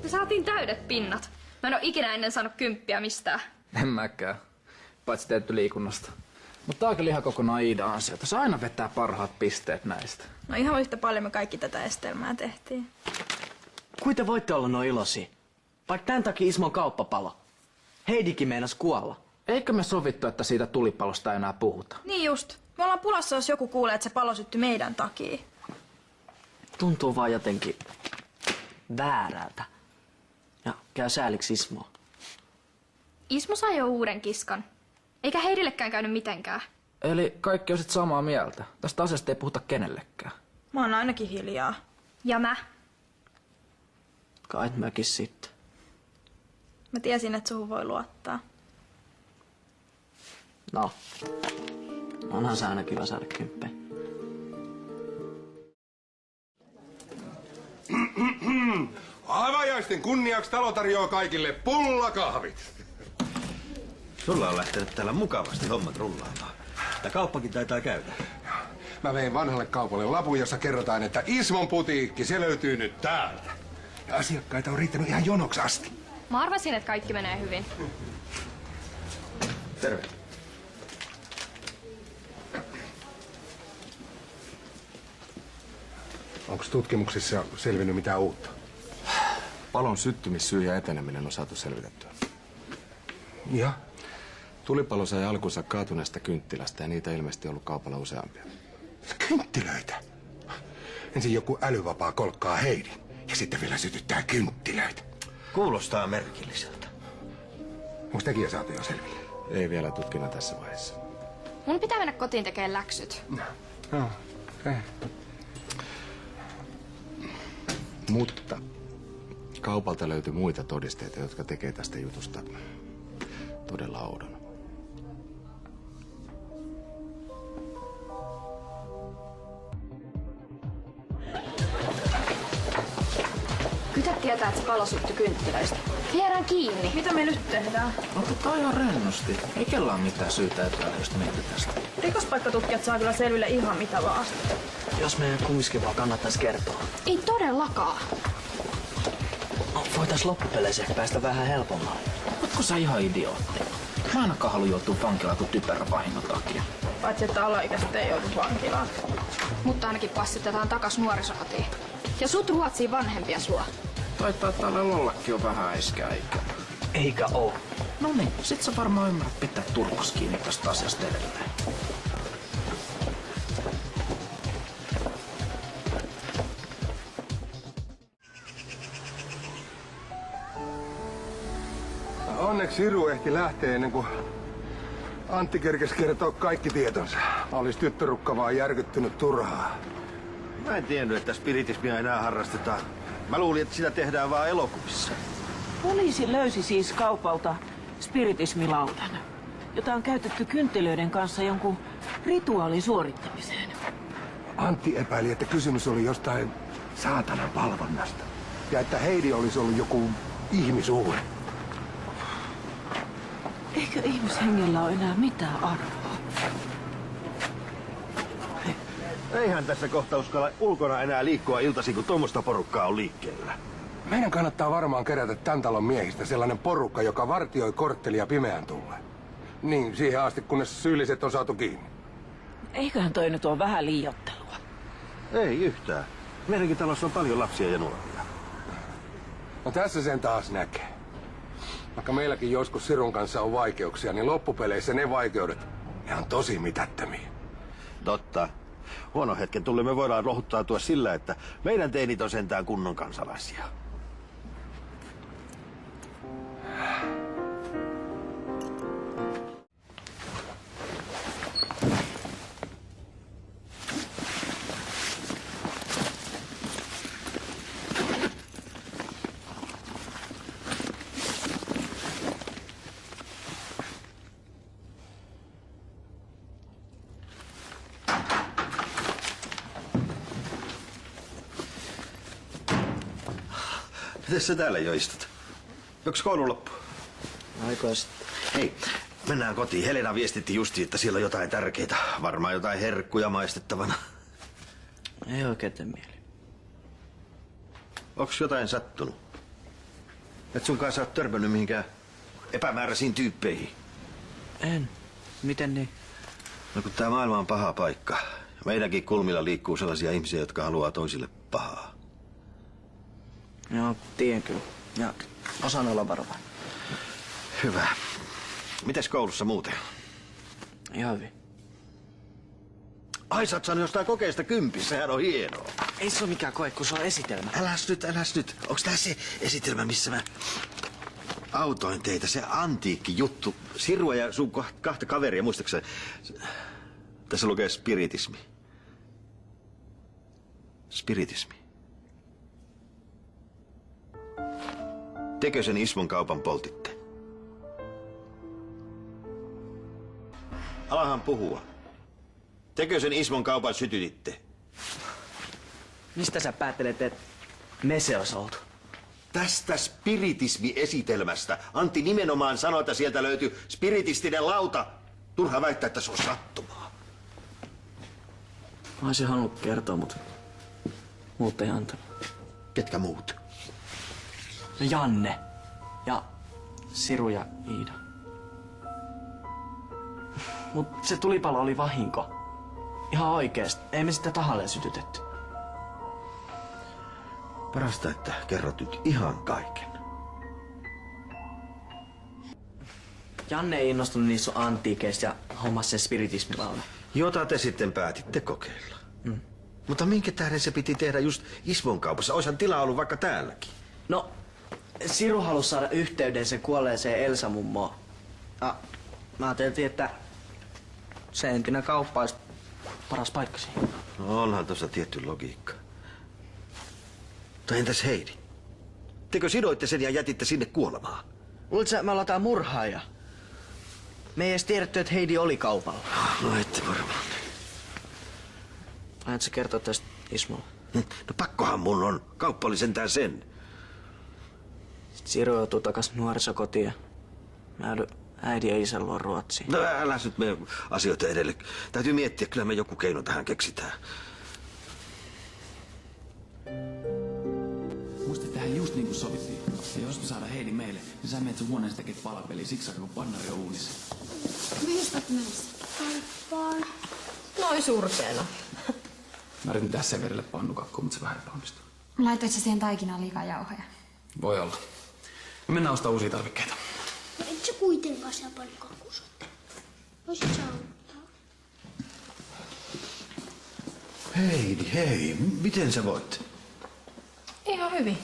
Me saatiin täydet pinnat. Mä en oo ikinä ennen saanut 10 mistään. En mäkään. Paitsi teetty liikunnasta. Mutta tää on kyllä ihan kokonaan Iidan ansiota. Se aina vetää parhaat pisteet näistä. No ihan yhtä paljon me kaikki tätä estelmää tehtiin. Kuinka te voitte olla noin iloisia? Vaikka tän takia Ismon kauppa palo. Heidikin meinas kuolla. Eikö me sovittu, että siitä tulipalosta ei enää puhuta? Niin just. Me ollaan pulassa, jos joku kuulee, että se palo syttyi meidän takia. Tuntuu vaan jotenkin väärältä. Ja käy sääliksi Ismoa. Ismo sai jo uuden kiskan. Eikä Heidillekään käynyt mitenkään. Eli kaikki on sit samaa mieltä. Tästä asiasta ei puhuta kenellekään. Mä oon ainakin hiljaa. Ja mä. Kait mäkin sitten. Mä tiesin, että suhun voi luottaa. No. Onhan se aina kiva saada 10. Avajaisten kunniaksi talo tarjoaa kaikille pullakahvit. Sulla on lähtenyt täällä mukavasti hommat rullaamaan. Ja kauppakin taitaa käydä. Mä vein vanhalle kaupalle lapun, jossa kerrotaan, että Ismon putiikki, se löytyy nyt täältä. Ja asiakkaita on riittänyt ihan jonoksi asti. Mä arvasin, että kaikki menee hyvin. Terve. Onko tutkimuksissa selvinnyt mitään uutta? Palon syttymissyy ja eteneminen on saatu selvitettyä. Ja? Tulipalo sai alkunsa kaatuneesta kynttilästä ja niitä ilmeisesti ollut kaupalla useampia. Kynttilöitä? Ensin joku älyvapaa kolkkaa Heidin ja sitten vielä sytyttää kynttilöitä. Kuulostaa merkilliseltä. Onko tekijä saatu jo selville? Ei vielä tutkinnan tässä vaiheessa. Mun pitää mennä kotiin tekemään läksyt. No, okei. Mutta kaupalta löytyi muita todisteita, jotka tekee tästä jutusta todella oudon. Kytä tietää, että se palo syttyi kynttilöistä. Viedään kiinni. Mitä me nyt tehdään? Otetaan ihan rennosti. Ei kellään mitään syytä epäillä, jos mietitään tästä. Rikospaikkatutkijat saa kyllä selville ihan mitä vaan. Jos meidän kumminkin vaan kannattaisi kertoa. Ei todellakaan. No, voitais loppupeleissä päästä vähän helpommalla. Ootko sä ihan idiootti? Mä ainakaan halua joutua vankilaan kuin typerän vahingon takia. Paitsi että alaikäiset ei joudu vankilaan. Mutta ainakin passitetaan takas nuorisokotiin. Ja sut Ruotsiin vanhempia luo. Taitaa täällä Lollakin on vähän iskä-ikää. Eikä oo. No niin, sit sä varmaan ymmärrät pitää turpas kiinni tästä asiasta edelleen. Onneksi Iru ehti lähteä ennen kuin Antti kerkesi kertoa kaikki tietonsa. Olisi tyttörukka vaan järkyttynyt turhaa. Mä en tiennyt, että spiritismia enää harrastetaan. Mä luulin, että sitä tehdään vaan elokuvissa. Poliisi löysi siis kaupalta spiritismilautan, jota on käytetty kynttilöiden kanssa jonkun rituaalin suorittamiseen. Antti epäili, että kysymys oli jostain saatanan palvonnasta. Ja että Heidi olisi ollut joku ihmisuhde. Eikö ihmishengellä ole enää mitään arvoa? Eihän tässä kohta uskalla ulkona enää liikkua iltaisin, kun tuommoista porukkaa on liikkeellä. Meidän kannattaa varmaan kerätä tämän talon miehistä sellainen porukka, joka vartioi korttelia pimeän tulleen. Niin, siihen asti, kunnes syylliset on saatu kiinni. Eiköhän toi nyt ole vähän liioittelua. Ei yhtään. Meidänkin talossa on paljon lapsia ja nuoria. No tässä sen taas näkee. Vaikka meilläkin joskus Sirun kanssa on vaikeuksia, niin loppupeleissä ne vaikeudet, ne on tosi mitättömiä. Totta. Huono hetken tullen me voidaan rohuttautua sillä, että meidän teinit on sentään kunnon kansalaisia. Mites sä täällä jo istut? Jokos koulu loppu? Aikoja sitten. Hei, mennään kotiin. Helena viestitti justi, että siellä on jotain tärkeitä. Varmaan jotain herkkuja maistettavana. Ei oikein tee mieli. Onks jotain sattunut? Et sun kanssa oot törmännyt mihinkään epämääräisiin tyyppeihin? En. Miten niin? No kun tää maailma on paha paikka. Meidänkin kulmilla liikkuu sellaisia ihmisiä, jotka haluaa toisille pahaa. Joo, tiedän kyllä. Ja osaan olla varovainen. Hyvä. Mites koulussa muuten? Ihan hyvin. Ai sä oot saanut jostain kokeesta 10, sehän on hienoa. Ei se ole mikään koe, kun se on esitelmä. Äläs nyt. Onks tää se esitelmä, missä mä autoin teitä? Se antiikki juttu. Sirua ja sun kahta kaveria, muistaakseni? Tässä lukee spiritismi. Spiritismi. Tekö sen Ismon kaupan poltitte? Alahan puhua. Tekö sen Ismon kaupan sytytitte? Mistä sä päättelet, että me se olisi oltu? Tästä spiritismi-esitelmästä. Antti nimenomaan sanoi, että sieltä löytyy spiritistinen lauta. Turha väittää, että se on sattumaa. Mä olisin halunnut kertoa, mutta muut ei antanut. Ketkä muut? No Janne ja Siru ja Iida. Mut se tulipalo oli vahinko. Ihan oikeesti. Ei me sitä tahalleen sytytetty. Parasta, että kerrot nyt ihan kaiken. Janne ei innostunut niissä antiikeista ja hommasi sen spiritismilaudan. Jota te sitten päätitte kokeilla. Mutta minkä tähden se piti tehdä just Ismon kaupassa? Oishan tilaa ollut vaikka täälläkin. No, Siru halusi saada yhteyden sen kuolleeseen Elsa-mummoon. Ja mä ajattelin, että se entinen kauppa olisi paras paikka siihen. No onhan tuossa tietty logiikka. Mutta entäs Heidi? Tekö sidoitte sen ja jätitte sinne kuolemaan? Luuletko sä, me ollaan tää murhaaja? Me ei edes tiedetty, että Heidi oli kaupalla. No ette varmaan. Aiotko sä kertoa tästä Ismolle? No pakkohan mun on. Kauppa oli sentään sen. Sitten Siru joutuu takas nuorisokotiin ja mä joudun äidin ja isän luo Ruotsiin. No älä nyt mene asioita edelle. Täytyy miettiä, kyllä me joku keino tähän keksitään. Muista tehdään just niin kuin sovittiin. Ja jos me saadaan Heidi meille, niin sä menet sun huoneessa tekemään palapeliä siksi aikaa, kun pannari on uunissa. Mihin sä oot menossa? Kauppaan. Noin surkeena. Mä yritin tehdä sen verelle pannukakkuun, mutta se vähän epäonnistuu. Laitoit sä siihen taikinaan liikaa jauhoja? Voi olla. Me mennään ostamaan uusia tarvikkeita. No et sä kuitenkaan siellä paljon kakkusotte. Voisit sä auttaa? Heidi, hei. Miten sä voit? Ihan hyvin.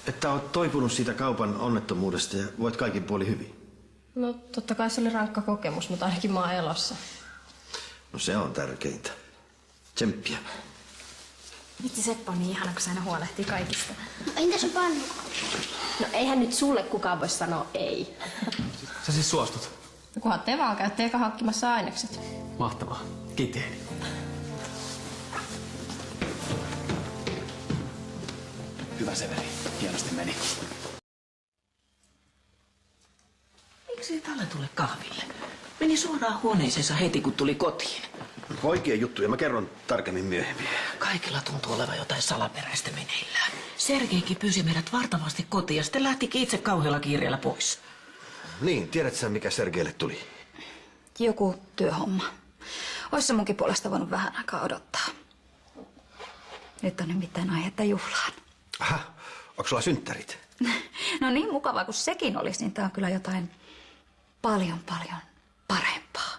Että oot toipunut siitä kaupan onnettomuudesta ja voit kaikin puoli hyvin. No totta kai se oli rankka kokemus, mutta ainakin mä oon elossa. No se on tärkeintä. Tsemppiä. Vitsi, Seppo on niin ihana, kun se aina huolehtii kaikista. No entä se pannukakku? No eihän nyt sulle kukaan voi sanoa ei. Sä siis suostut? No kunhan te vaan käytte eka hankkimassa ainekset. Mahtavaa. Kiitti Heidi. Hyvä Severi. Hienosti meni. Miksi ei Talle tule kahville? Meni suoraan huoneeseensa heti, kun tuli kotiin. Oikea juttuja, mä kerron tarkemmin myöhemmin. Kaikilla tuntuu olevan jotain salaperäistä meneillään. Sergeikin pyysi meidät vartavasti kotiin ja sitten lähtikin itse kauhealla kiireellä pois. Niin, tiedätkö sä, mikä Sergeille tuli? Joku työhomma. Ois se munkin puolesta voinut vähän aikaa odottaa. Nyt on nimittäin aihetta juhlaan. Aha, onko sulla synttärit? No niin mukavaa kuin sekin olisi, niin tää on kyllä jotain paljon parempaa.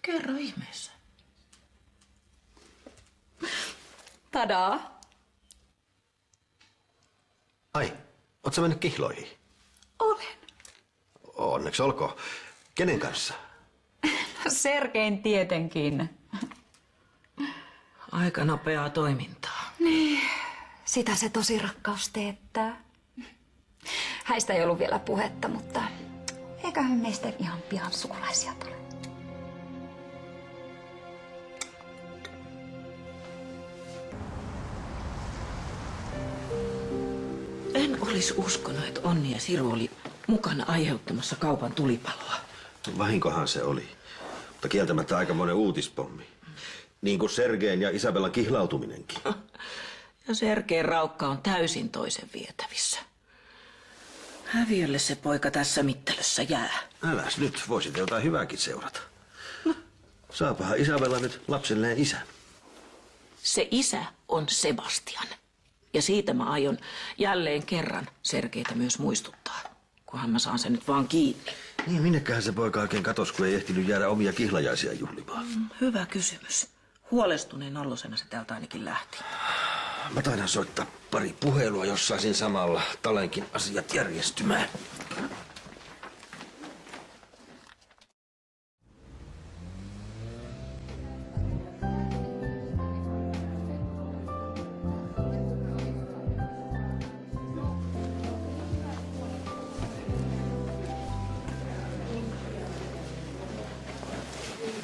Kerro ihmeessä. Tadaa! Ai, oot sä mennyt kihloihin? Olen. Onneksi olkoon. Kenen kanssa? Sergein tietenkin. Aika nopeaa toimintaa. Niin, sitä se tosi rakkaus teettää. Häistä ei ollut vielä puhetta, mutta eiköhän meistä ihan pian sukulaisia tule. En olisi uskonut, että Onni ja Siru oli mukana aiheuttamassa kaupan tulipaloa. Vahinkohan se oli. Mutta kieltämättä aikamoinen uutispommi. Niin kuin Sergein ja Isabellan kihlautuminenkin. Ja Sergeen raukka on täysin toisen vietävissä. Häviölle se poika tässä mittelössä jää. Äläs nyt, voisit jotain hyvääkin seurata. Saapahan Isabella nyt lapselleen isä. Se isä on Sebastian. Ja siitä mä aion jälleen kerran Sergeitä myös muistuttaa, kunhan mä saan sen nyt vaan kiinni. Niin, minnekähän se poika oikein katos, kun ei ehtinyt jäädä omia kihlajaisia juhlimaan? Hyvä kysymys. Huolestuneen ollosena se täältä ainakin lähti. Mä taidan soittaa pari puhelua, jos saisin samalla Talenkin asiat järjestymään.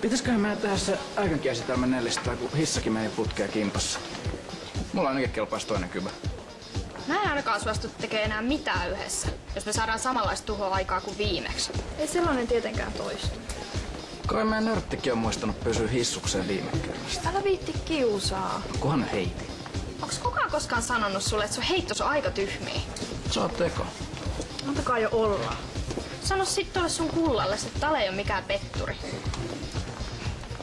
Pitäisköhän meidän tehdä se äikänkiesitelmä 400, kun hissakin menee putkea kimpassa? Mulla ainakin kelpaisi toinen kybä. Mä en ainakaan suostu tekemään enää mitään yhdessä, jos me saadaan samanlaista tuhoa aikaa kuin viimeksi. Ei sellainen tietenkään toistu. Kai meidän nörttikin on muistanut pysyä hissukseen viime kerrasta. Älä viitti kiusaa. Kunhan ne heiti. Onks kukaan koskaan sanonut sulle, että sun heittos on aika tyhmiä? Se on teko. Antakaa jo olla. Sano sit tolle sun kullalle, että Tale ei ole mikään petturi.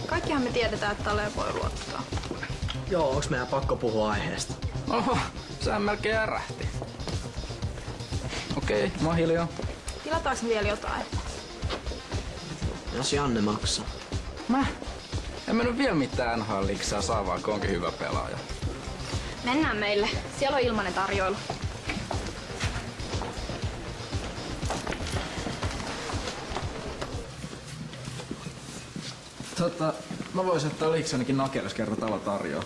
Kaikkihan me tiedetään, että Tale voi luottaa. Joo, onks meidän pakko puhua aiheesta? Oho, sehän melkein ärähti. Okei, mä oon hiljaa. Tilataanko me vielä jotain? Jos Janne maksaa. Mä? En mennyt vielä mitään NHL-liksaa saa, vaikka onkin hyvä pelaaja. Mennään meille. Siellä on ilmainen tarjoilu. Mä voisin ottaa liksanikin nakelle, jos kerran talo tarjoaa.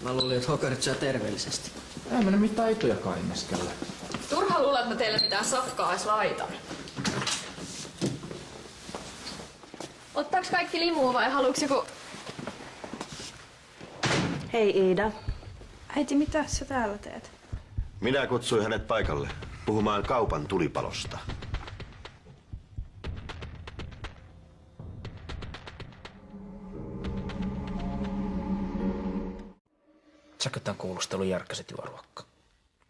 Mä luulin, että hokerit syö terveellisesti. Ei mene mitään ituja kaimeskelle. Turha luulla, että mä teille mitään safkaa edes laitan. Ottaaks kaikki limua vai haluuks joku... Hei Iida. Äiti, mitä sä täällä teet? Minä kutsuin hänet paikalle puhumaan kaupan tulipalosta. Säkö tän kuulustelun järkkäsit juoruakka?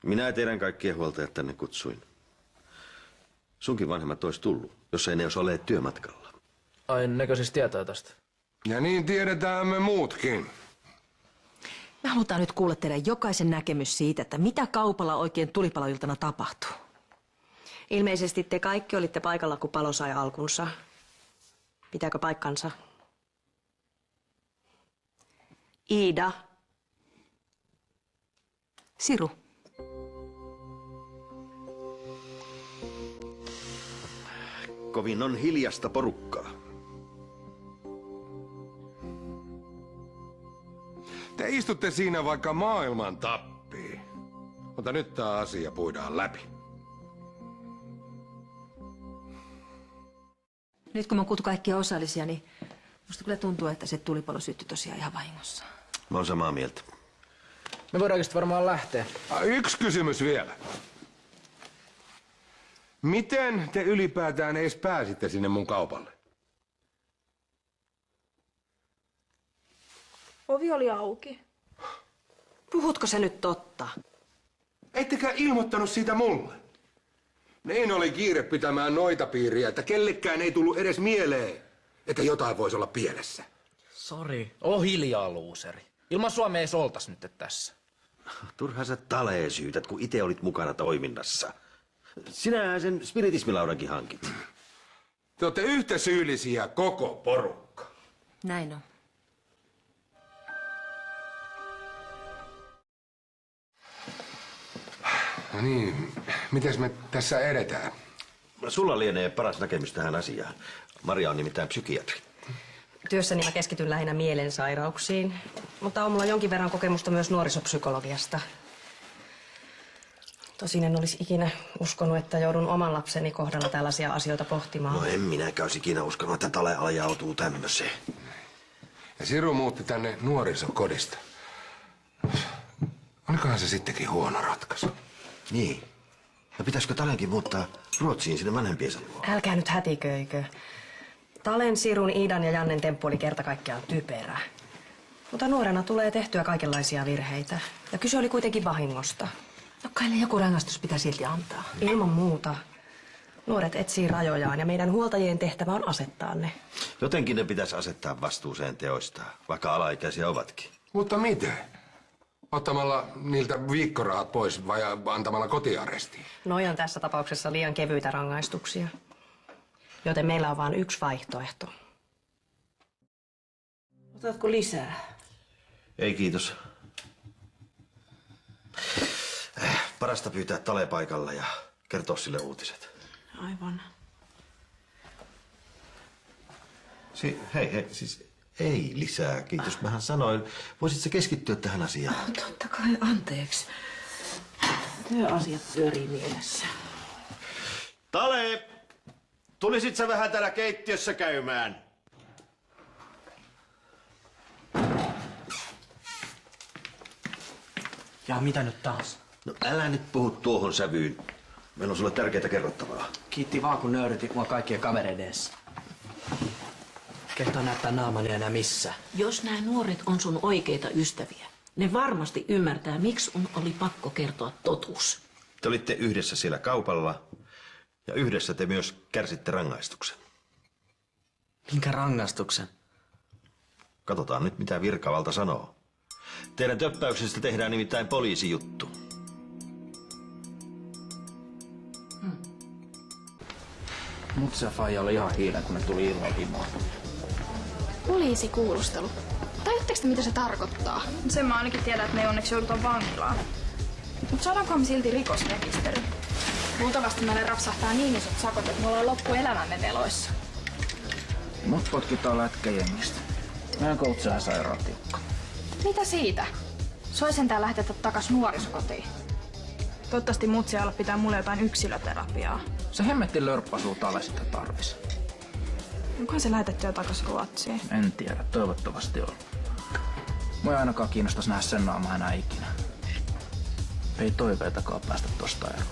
Minä teidän kaikkien huoltajat tänne kutsuin. Sunkin vanhemmat ois tullut, jos ei ne ois olleet työmatkalla. Ai, nekö siis tietää tästä? Ja niin tiedetään me muutkin. Me halutaan nyt kuulla teidän jokaisen näkemys siitä, että mitä kaupalla oikein tulipaloiltana tapahtuu. Ilmeisesti te kaikki olitte paikalla, kun palo sai alkunsa. Pitääkö paikkansa? Iida. Siru. Kovin on hiljasta porukkaa. Te istutte siinä vaikka maailman tappii. Mutta nyt tää asia puidaan läpi. Nyt kun mä oon kuultu kaikkia osallisia, niin musta kyllä tuntuu, että se tulipalo syttyi tosiaan ihan vahingossa. Mä oon samaa mieltä. Me voidaankin sitten varmaan lähteä. Yksi kysymys vielä. Miten te ylipäätään edes pääsitte sinne mun kaupalle? Ovi oli auki. Puhutko sä nyt totta? Ettekä ilmoittanut siitä mulle. Niin oli kiire pitämään noita piiriä, että kellekään ei tullut edes mieleen, että jotain voisi olla pielessä. Sori. Oo hiljaa, luuseri. Ilman Suomea ei oltas nyt tässä. Turhaan sä Taleen syytät, kun itse olit mukana toiminnassa. Sinähän sen spiritismilaudankin hankit. Te olette yhtä syyllisiä koko porukka. Näin on. No niin, mites me tässä edetään? Sulla lienee paras näkemys tähän asiaan. Maria on nimittäin psykiatri. Työssäni mä keskityn lähinnä mielensairauksiin, mutta on mulla jonkin verran kokemusta myös nuorisopsykologiasta. Tosin en olisi ikinä uskonut, että joudun oman lapseni kohdalla tällaisia asioita pohtimaan. No en minäkään olisi ikinä uskonut, että Tale ajautuu tämmöiseen. Ja Siru muutti tänne nuorisokodista. Olikohan se sittenkin huono ratkaisu? Niin. Ja pitäisikö Talenkin muuttaa Ruotsiin sinne vanhempiensa luo? Älkää nyt hätiköikö. Talen, Sirun, Iidan ja Jannen temppu oli kerta kaikkiaan typerä. Mutta nuorena tulee tehtyä kaikenlaisia virheitä. Ja kyse oli kuitenkin vahingosta. No kai ne joku rangaistus pitää silti antaa. Ilman muuta. Nuoret etsii rajojaan ja meidän huoltajien tehtävä on asettaa ne. Jotenkin ne pitäisi asettaa vastuuseen teoistaan, vaikka alaikäisiä ovatkin. Mutta miten? Ottamalla niiltä viikkorahat pois vai antamalla kotiarestiin? Noi on tässä tapauksessa liian kevyitä rangaistuksia. Joten meillä on vain yksi vaihtoehto. Otatko lisää? Ei kiitos. Parasta pyytää Tale paikalla ja kertoa sille uutiset. Aivan. Hei, siis ei lisää, kiitos. Mähän sanoin. Voisit sä keskittyä tähän asiaan? Totta kai, anteeksi. Työasiat pyörii mielessä. Tale! Tulisit sä vähän täällä keittiössä käymään? Ja mitä nyt taas? No älä nyt puhu tuohon sävyyn. Meillä on sulle tärkeää kerrottavaa. Kiitti vaan, kun nöyrytit mua kaikkien kavereiden edessä. Kehtaa näyttää naamani enää missä. Jos nämä nuoret on sun oikeita ystäviä, ne varmasti ymmärtää, miksi sun oli pakko kertoa totuus. Te olitte yhdessä siellä kaupalla ja yhdessä te myös kärsitte rangaistuksen. Minkä rangaistuksen? Katsotaan nyt, mitä virkavalta sanoo. Teidän töppäyksestä tehdään nimittäin poliisijuttu. Mut se faija oli ihan hiilen, kun ne tuli ilman himoa. Poliisikuulustelu. Tajutteko te, mitä se tarkoittaa? Sen mä ainakin tiedän, että me ei onneksi jouduta vankilaan. Mut saadaanko me silti rikosrekisteri? Luultavasti meille rapsahtaa niin isot sakot, että me ollaan loppuelämämme veloissa. Mut potkitaan lätkäjengistä. Meidän koutsahan sairaan tiukka. Mitä siitä? Soi sentään lähetetä takas nuorisokotiin. Toivottavasti mutsialla pitää mulle jotain yksilöterapiaa. Se hemmetti lörppasuu Tale sitä tarvis. Onkohan se lähetetty jo takas Ruotsiin? En tiedä, toivottavasti on. Mua ei ainakaan kiinnostais nähdä sen naamaa enää ikinä. Ei toiveitakaan päästä tosta eroon.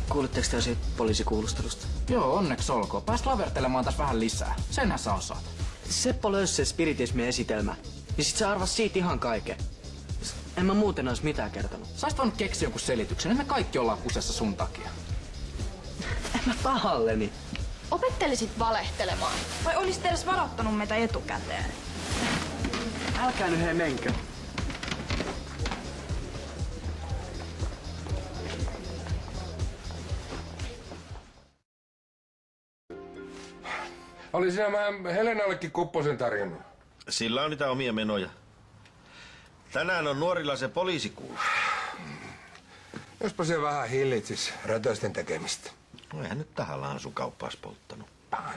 Kuulitteko te siitä poliisikuulustelusta? Joo, onneksi olkoon. Pääst lavertelemaan tässä vähän lisää. Senhän sä osaat. Seppo löysi se spiritismin esitelmä. Ja sit se arvasi siitä ihan kaiken. En mä muuten ois mitään kertonut. Saisit voinut keksiä jonkun selityksen. Et me kaikki ollaan kusessa sun takia. En mä tahalleni. Opettelisit valehtelemaan. Vai olisit edes varoittanut meitä etukäteen? Älkää nyt hei menkö. Olisin mä Helenallekin kupposen tarjonnut. Sillä on niitä omia menoja. Tänään on nuorilla se poliisikuulu. Jospa se vähän hillitsis rötösten tekemistä. No eihän nyt tahallaan sun kauppaas polttanut.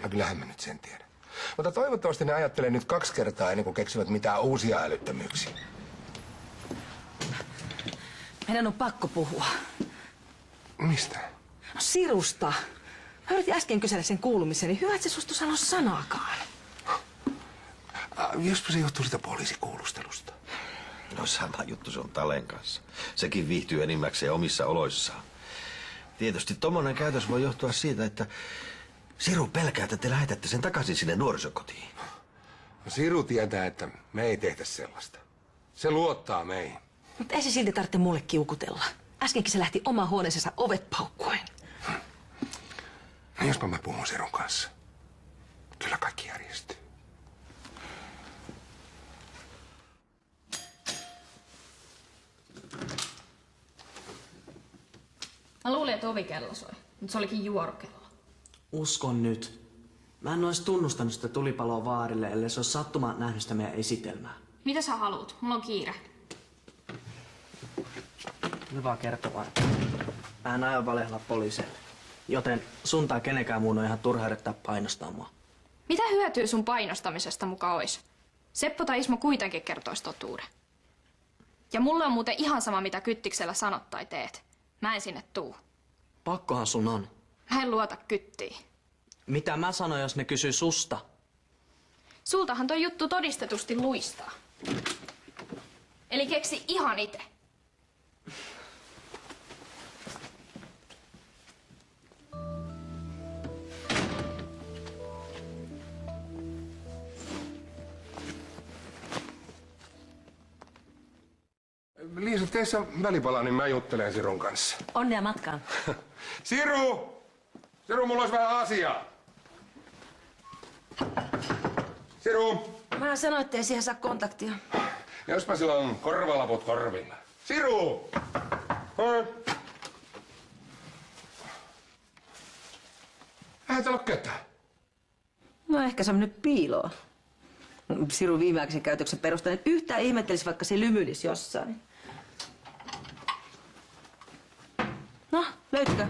No kyllähän mä nyt sen tiedän. Mutta toivottavasti ne ajattelee nyt 2 kertaa ennen kuin keksivät mitään uusia älyttömyyksiä. Meidän on pakko puhua. Mistä? No Sirusta. Mä yritin äsken kysellä sen kuulumisen, niin hyvä, että se sustu sanoa sanaakaan. Jospa se johtuu sitä poliisikuulustelusta. No sama juttu se on Talen kanssa. Sekin viihtyy enimmäkseen omissa oloissaan. Tietysti tommonen käytös voi johtua siitä, että Siru pelkää, että te lähetätte sen takaisin sinne nuorisokotiin. No Siru tietää, että me ei tehtä sellaista. Se luottaa meihin. Mutta ei se silti tarvitse mulle kiukutella. Äskenkin se lähti omaan huoneeseensa ovet paukkuen. No jospa mä puhun Sirun kanssa. Kyllä kaikki järjestyy. Mä luulin, että ovikello soi, mutta se olikin juorukello. Uskon nyt. Mä en ois tunnustanut sitä tulipaloa vaarille, ellei se olisi sattumaan nähnyt sitä meidän esitelmää. Mitä sä haluut? Mulla on kiire. Hyvä kertoa. Mä en aio valehella poliiseille. Joten sun tai kenenkään muun on ihan turha yrittää painostaa mua. Mitä hyötyä sun painostamisesta muka ois? Seppo tai Ismo kuitenkin kertois totuuden. Ja mulle on muuten ihan sama, mitä Kyttiksellä sanot tai teet. Mä en sinne tuu. Pakkohan sun on. Mä en luota Kyttiin. Mitä mä sanon, jos ne kysyy susta? Sultahan toi juttu todistetusti luistaa. Eli keksi ihan ite. Liisa, tee sä välipala, niin mä juttelen Sirun kanssa. Onnea matkaan. Siru! Siru, mulla olisi vähän asiaa. Siru! Mä sanoin, ettei siihen saa kontaktia. Jospa sillä on korvalaput korvilla. Siru! Eihän täällä ole ketään. No ehkä se on mennyt piiloon. Sirun viimeaikaisen käytöksen perusteella en yhtään ihmettelisi, vaikka se lymyilisi jossain. No, löytyykö?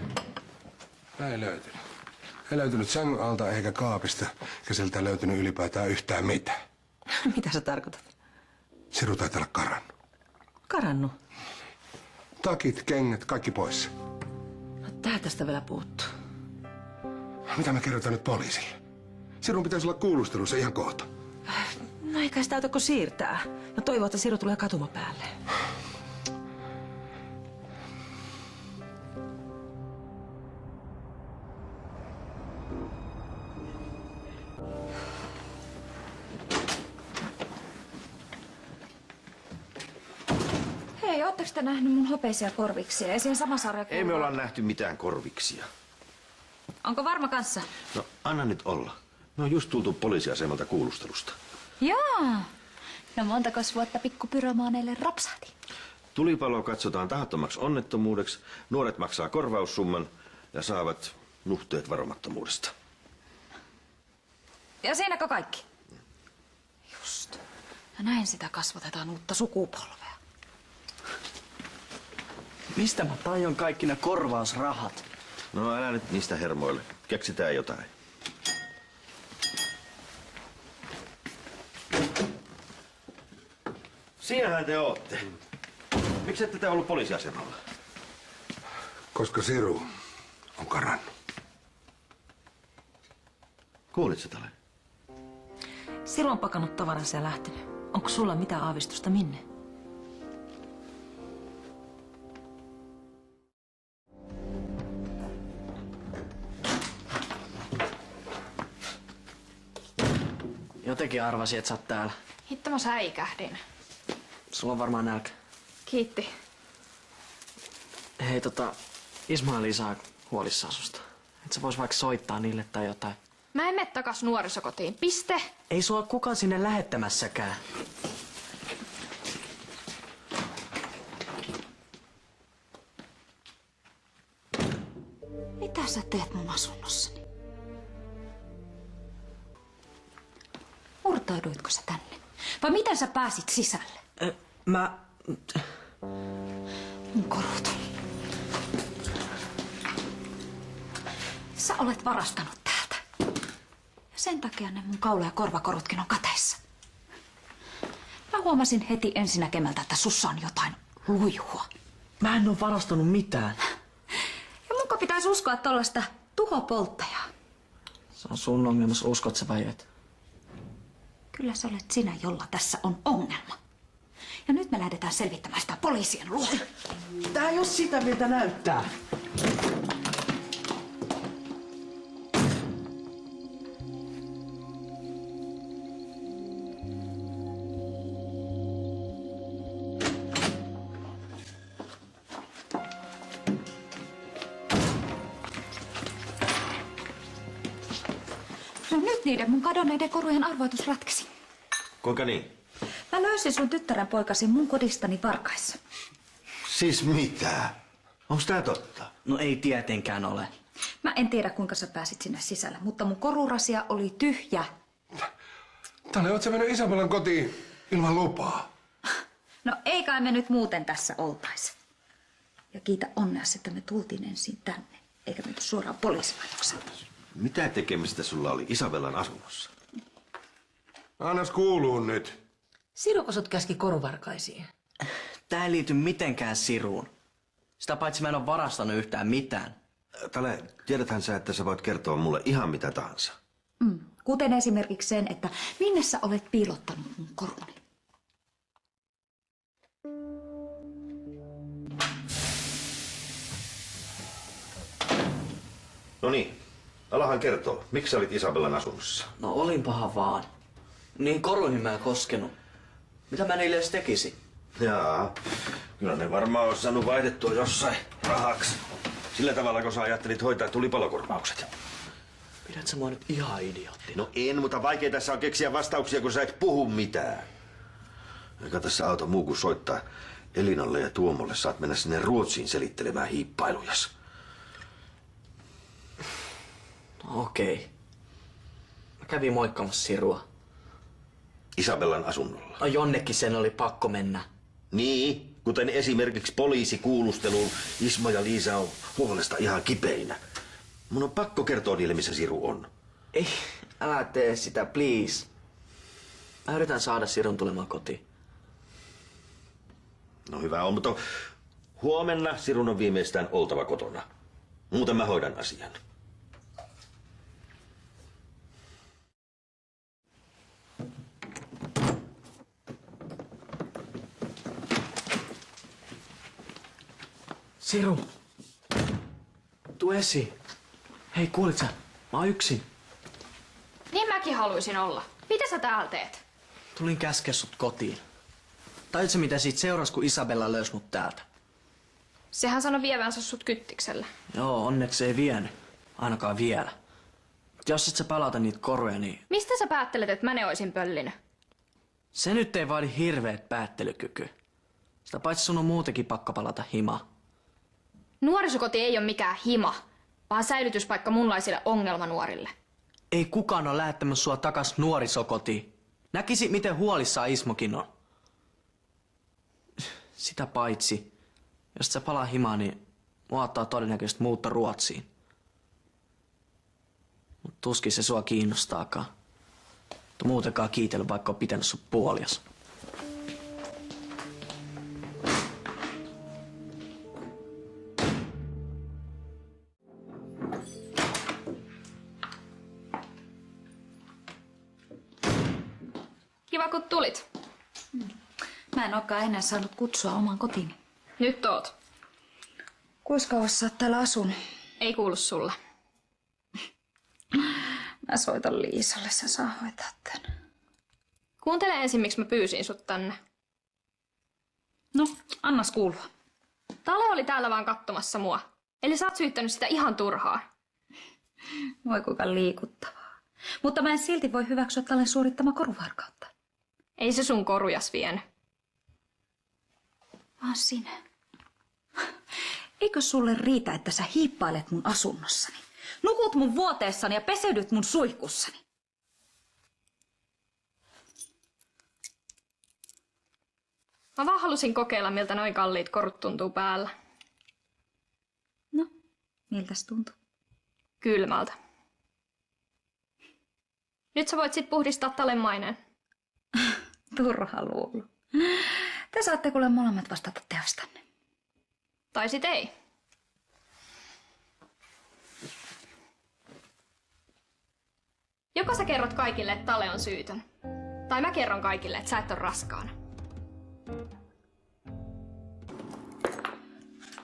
Ei löytynyt. Ei löytynyt sängyn alta eikä kaapista, eikä sieltä löytynyt ylipäätään yhtään mitään. Mitä sä tarkoitat? Siru taitaa olla karannut. Karannut? Takit, kengät, kaikki pois. No tää tästä vielä puuttuu. Mitä me kerrotaan nyt poliisille? Sirun pitäisi olla kuulustelussa ihan kohta. No eikä sitä auta kuin siirtää. Ja toivoo, että Siru tulee katumapäälle. Hei, ootteko te nähnyt mun hopeisia korviksia? Ja siinä sama sarja Ei me olla nähty mitään korviksia. Onko varma kanssa? No, anna nyt olla. Me on just tultu poliisiasemalta kuulustelusta. Jaa. No montakos vuotta pikkupyromaaneille rapsahti? Tulipalo katsotaan tahattomaksi onnettomuudeksi, nuoret maksaa korvaussumman ja saavat nuhteet varomattomuudesta. Ja siinäkö kaikki? Just. Ja näin sitä kasvatetaan uutta sukupolvea. Mistä mä tajon kaikki ne korvausrahat? No älä nyt niistä hermoille. Keksitään jotain. Siinähän te ootte. Miksi ette te ollut poliisiasemalla? Koska Siru on karannut. Kuulitko, Tale? Siru on pakannut tavaransa ja lähtenyt. Onko sulla mitään aavistusta minne? Jotenkin arvasin, että sä oot täällä. Hitto mä säikähdin. Sulla on varmaan nälkä. Kiitti. Hei Ismail Isa huolissaan susta. Et sä vois vaikka soittaa niille tai jotain. Mä en mene takas nuorisokotiin. Piste. Ei sua kukaan sinne lähettämässäkään. Mitä sä teet mun asunnossani? Murtauduitko sä tänne? Vai miten sä pääsit sisälle? Mun korut. Sä olet varastanut täältä. Ja sen takia ne mun kaula- ja korvakorutkin on kateissa. Mä huomasin heti ensinäkemältä, että sussa on jotain luihua. Mä en oo varastanut mitään. Ja munko pitäisi uskoa tollaista tuhopolttajaa. Se on sun ongelmas, uskot sä vai et? Kyllä sä olet sinä, jolla tässä on ongelma. Ja nyt me lähdetään selvittämään sitä poliisien luo. Tää ei oo sitä, miltä näyttää. No nyt niiden mun kadonneiden korujen arvoitus ratkesi. Kuinka niin? Mä löysin sun tyttären poikasi mun kodistani Varkaissa. Siis mitä? Onks tää totta? No ei tietenkään ole. Mä en tiedä, kuinka sä pääsit sinne sisälle, mutta mun korurasia oli tyhjä. Tale, oot sä mennyt Isabelan kotiin ilman lupaa? No ei kai me nyt muuten tässä oltais. Ja kiitä onneas, että me tultiin ensin tänne, eikä menty suoraan poliisilaitokselle. Mitä tekemistä sulla oli Isabellan asunnossa? Annas kuuluu nyt. Siruko sut käski koruvarkaisiin? Tää ei liity mitenkään Siruun. Sitä paitsi mä en oo varastanut yhtään mitään. Tale, tiedäthän sä, että sä voit kertoa mulle ihan mitä tahansa. Kuten esimerkiksi sen, että minne sä olet piilottanut mun koruni. No niin, alahan kertoo. Miksi sä olit Isabellan asunnossa? No olinpahan vaan. Niin koruihin mä en koskenut. Mitä mä niille edes tekisin? Jaa, Kyllä ne varmaan olisi saanut vaihdettua jossain rahaksi. Sillä tavalla, kun sä ajattelit hoitaa tulipalokorvaukset. Pidät sä mua nyt ihan idioottina? No en, mutta vaikea tässä on keksiä vastauksia, kun sä et puhu mitään. Eikä tässä auta muu kuin soittaa Elinalle ja Tuomolle. Saat mennä sinne Ruotsiin selittelemään hiippailujas. No, okei. Mä kävin moikkaamassa Sirua. Isabellan asunnolla. No jonnekin sen oli pakko mennä. Niin, kuten esimerkiksi poliisikuulusteluun. Ismo ja Liisa on huolesta ihan kipeinä. Mun on pakko kertoa niille, missä Siru on. Ei, älä tee sitä, please. Mä yritän saada Sirun tulemaan kotiin. No hyvä on, mutta huomenna Sirun on viimeistään oltava kotona. Muuten mä hoidan asian. Siru! Tuu esiin. Hei, kuulit sä? Mä oon yksin. Niin mäkin haluaisin olla. Mitä sä täällä teet? Tulin käskeä sut kotiin. Tajutko mitä siitä seurasi, kun Isabella löysi mut täältä? Sehän sanoi vievänsä sut kyttiksellä. Joo, onneksi ei vienyt. Ainakaan vielä. Jos et sä palauta niitä koruja, niin... Mistä sä päättelet, että mä ne oisin pöllinyt? Se nyt ei vaadi hirveet päättelykyky. Sitä paitsi sun on muutenkin pakko palata himaan. Nuorisokoti ei ole mikään hima, vaan säilytyspaikka munlaisille ongelmanuorille. Ei kukaan ole lähettämässä sua takas nuorisokotiin. Näkisi, miten huolissaan Ismokin on. Sitä paitsi, jos sä palaa himaan, niin mua ottaa todennäköisesti muutta Ruotsiin. Mut tuskin se sua kiinnostaakaan. Mutta muutenkaan kiitellä, vaikka on pitänyt sun puolias. Kiva, kun tulit. Mä en olekaan enää saanut kutsua omaan kotiin. Nyt oot. Kuinka kauas sä oot täällä asunut? Ei kuulu sulle. Mä soitan Liisalle, se saa hoitaa tän. Kuuntele ensin, miksi mä pyysin sut tänne. No, annas kuulua. Tale oli täällä vaan katsomassa mua. Eli sä oot syyttänyt sitä ihan turhaan. Voi kuinka liikuttavaa. Mutta mä en silti voi hyväksyä Talen suorittamaa koruvarkautta. Ei se sun korujas vienyt. Vaan sinä. Eikö sulle riitä, että sä hiippailet mun asunnossani? Nukut mun vuoteessani ja peseydyt mun suihkussani. Mä vaan halusin kokeilla, miltä noin kalliit korut tuntuu päällä. No, miltäs tuntuu? Kylmältä. Nyt sä voit sit puhdistaa Talen maineen. Turha luulu. Te saatte kuule molemmat vastata teostanne. Tai sit ei. Joko sä kerrot kaikille, että Tale on syytön. Tai mä kerron kaikille, että sä et ole raskaana.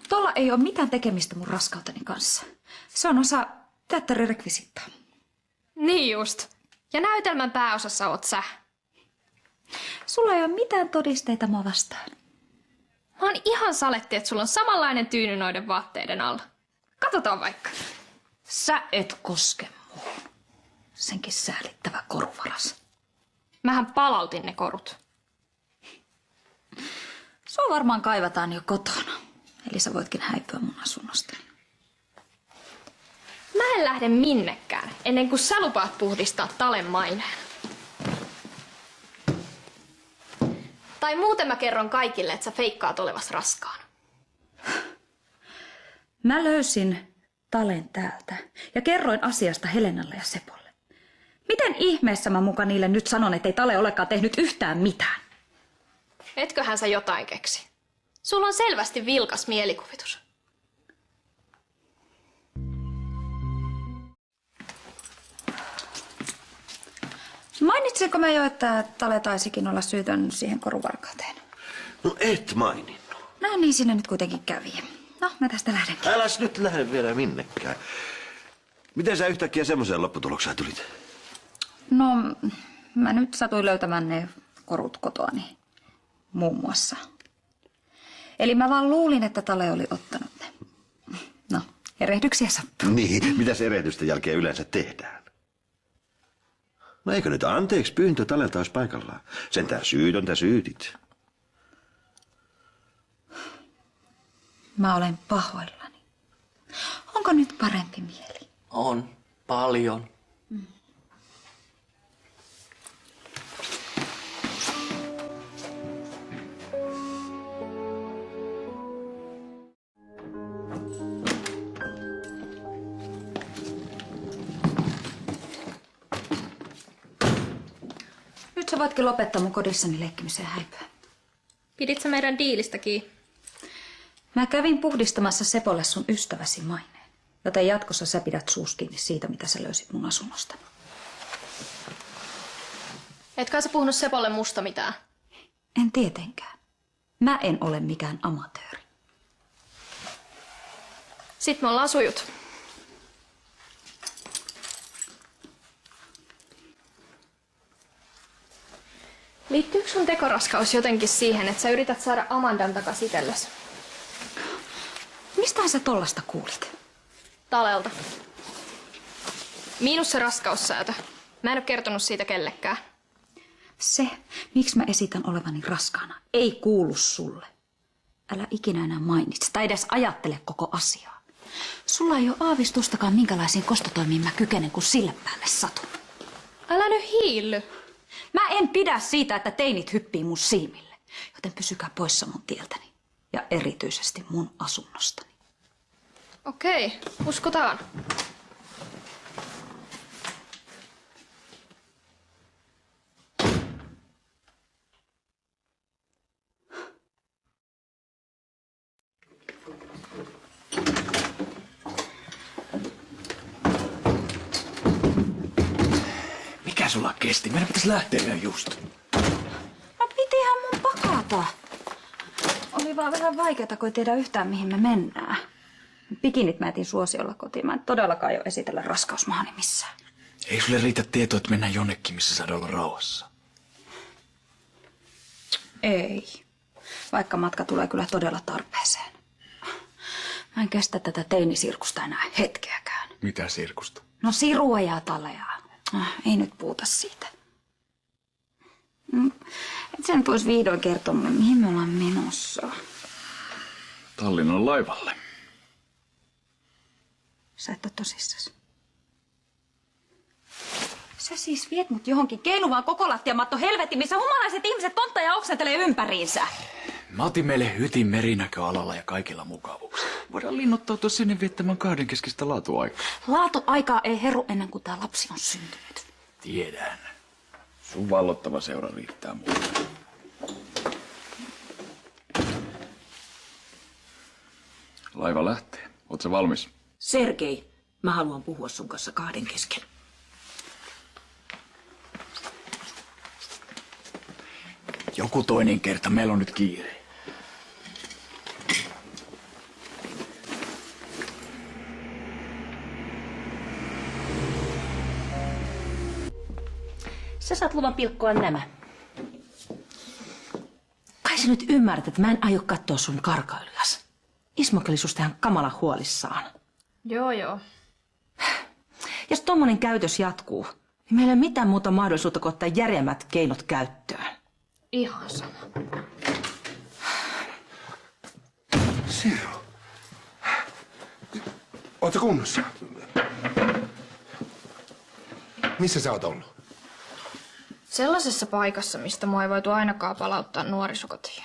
Tuolla ei ole mitään tekemistä mun raskauteni kanssa. Se on osa teatterirekvisittaa. Niin just. Ja näytelmän pääosassa oot sä. Sulla ei ole mitään todisteita mua vastaan. Mä oon ihan saletti, että sulla on samanlainen tyyny noiden vaatteiden alla. Katsotaan vaikka. Sä et koske muuhun. Senkin säälittävä koruvaras. Mähän palautin ne korut. Sua varmaan kaivataan jo kotona. Eli sä voitkin häipyä mun asunnostani. Mä en lähde minnekään, ennen kuin sä lupaat puhdistaa Talen maineen. Tai muuten mä kerron kaikille, että sä feikkaat olevas raskaana. Mä löysin Talen täältä ja kerroin asiasta Helenalle ja Sepolle. Miten ihmeessä mä muka niille nyt sanon, ettei Tale olekaan tehnyt yhtään mitään? Etköhän sä jotain keksi? Sulla on selvästi vilkas mielikuvitus. Mainitsinko mä jo, että Tale taisikin olla syytön siihen koruvarkauteen? No et maininnut. No niin, siinä nyt kuitenkin kävi. No, mä tästä lähdenkin. Äläs nyt lähde vielä minnekään. Miten sä yhtäkkiä semmoiseen lopputulokseen tulit? No, mä nyt satuin löytämään ne korut kotoani, muun muassa. Eli mä vaan luulin, että Tale oli ottanut ne. No, erehdyksiä sattuu. Niin, mitäs erehdysten jälkeen yleensä tehdään? No eikö nyt anteeksi pyyntö Talelta olisi paikallaan? Sentään syytöntä syytit. Mä olen pahoillani. Onko nyt parempi mieli? On. Paljon. Nyt sä voitkin lopettaa mun kodissani leikkimisen ja häipyä. Pidit sä meidän diilistä kiinni? Mä kävin puhdistamassa Sepolle sun ystäväsi maineen, joten jatkossa sä pidät suus kiinni siitä, mitä sä löysit mun asunnosta. Etkä sä puhunut Sepolle musta mitään? En tietenkään. Mä en ole mikään amatööri. Sitten me ollaan sujut. Liittyykö sun tekoraskaus jotenkin siihen, että sä yrität saada Amandan takas itsellesi? Mistähän sä tollasta kuulit? Talelta. Miinus se raskaussäätö. Mä en ole kertonut siitä kellekään. Se, miksi mä esitän olevani raskaana, ei kuulu sulle. Älä ikinä enää mainitse tai edes ajattele koko asiaa. Sulla ei ole aavistustakaan, minkälaisiin kostotoimiin mä kykenen, kun sille päälle satun. Älä nyt hiilly. Mä en pidä siitä, että teinit hyppii mun silmille, joten pysykää poissa mun tieltäni ja erityisesti mun asunnostani. Okei, uskotaan. Mikä sulla kesti? Meidän pitäisi lähteä ihan just. No pitihän mun pakata. Oli vaan vähän vaikeata, kun ei tiedä yhtään mihin me mennään. Pikinit mä etin suosiolla kotiin. Mä en todellakaan jo esitellä raskausmahani missään. Ei sulle riitä tietoa, että mennään jonnekin, missä saadaan olla rauhassa. Ei. Vaikka matka tulee kyllä todella tarpeeseen. Mä en kestä tätä teinisirkusta enää hetkeäkään. Mitä sirkusta? No sirua ja Talea. Ei nyt puhuta siitä. Et sä nyt vois vihdoin kertoa, mihin me ollaan menossa. Tallinnan laivalle. Sä et oo tosissas. Sä siis viet mut johonkin keiluvaan kokolattiamatto helvetti, missä humalaiset ihmiset tontta ja oksentelee ympäriinsä. Mä otin meille hytin merinäköalalla ja kaikilla mukavuuksilla. Voidaan linnoittautua sinne viettämään kahdenkeskistä laatuaikaa. Laatuaikaa ei heru ennen kuin tää lapsi on syntynyt. Tiedän. Sun vallottava seura riittää mulle. Laiva lähtee. Oot sä valmis? Sergei, mä haluan puhua sun kanssa kahden kesken. Joku toinen kerta. Meillä on nyt kiire. Sä saat luvan pilkkoa nämä. Kai sä nyt ymmärrät, että mä en aio katsoa sun karkailujas. Ismokki oli susta ihan kamala huolissaan. Joo. Jos tommonen käytös jatkuu, niin meillä ei ole mitään muuta mahdollisuutta kuin ottaa järeämmät keinot käyttöön. Ihan sama. Siru. Ootko kunnossa? Missä sä oot ollut? Sellaisessa paikassa, mistä mua ei voitu ainakaan palauttaa nuorisokotiin.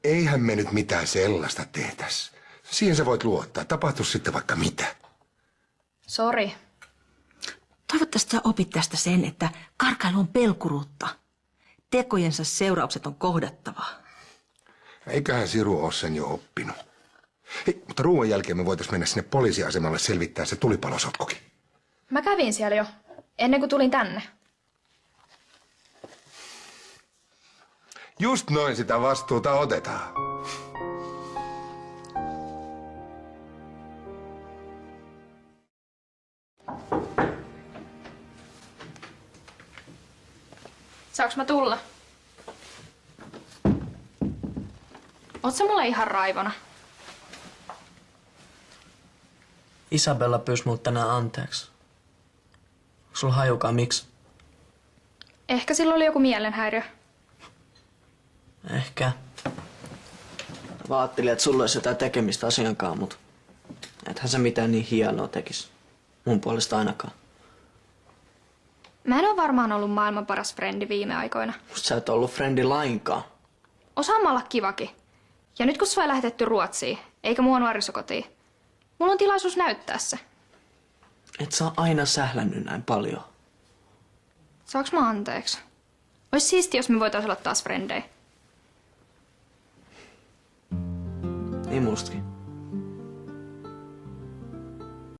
Eihän me nyt mitään sellaista tehtäis. Siihen sä voit luottaa. Tapahtuisi sitten vaikka mitä. Sori. Toivottavasti sä opit tästä sen, että karkailu on pelkuruutta. Tekojensa seuraukset on kohdattava. Eiköhän Siru ole sen jo oppinut. Hei, mutta ruoan jälkeen me voitais mennä sinne poliisiasemalle selvittää se tulipalosotkukin. Mä kävin siellä jo, ennen kuin tulin tänne. Just noin sitä vastuuta otetaan. Saanko mä tulla? Oot sä mulle ihan raivona? Isabella pyysi mut tänään anteeksi. Onko sulla hajukaan miksi? Ehkä sillä oli joku mielenhäiriö. Ehkä. Mä ajattelin, että sulla olisi jotain tekemistä asiankaan, mutta ethän sä mitään niin hienoa tekis. Mun puolesta ainakaan. Mä en ole varmaan ollut maailman paras frendi viime aikoina. Musta sä et ollut frendi lainkaan. Osaan mä olla kivakin. Ja nyt kun sua ei lähetetty Ruotsiin, eikä mua nuorisokotiin, mulla on tilaisuus näyttää se. Et sä aina sählännyt näin paljon. Saaks mä anteeksi? Ois siisti, jos me voitais olla taas frendejä. Niin mustakin.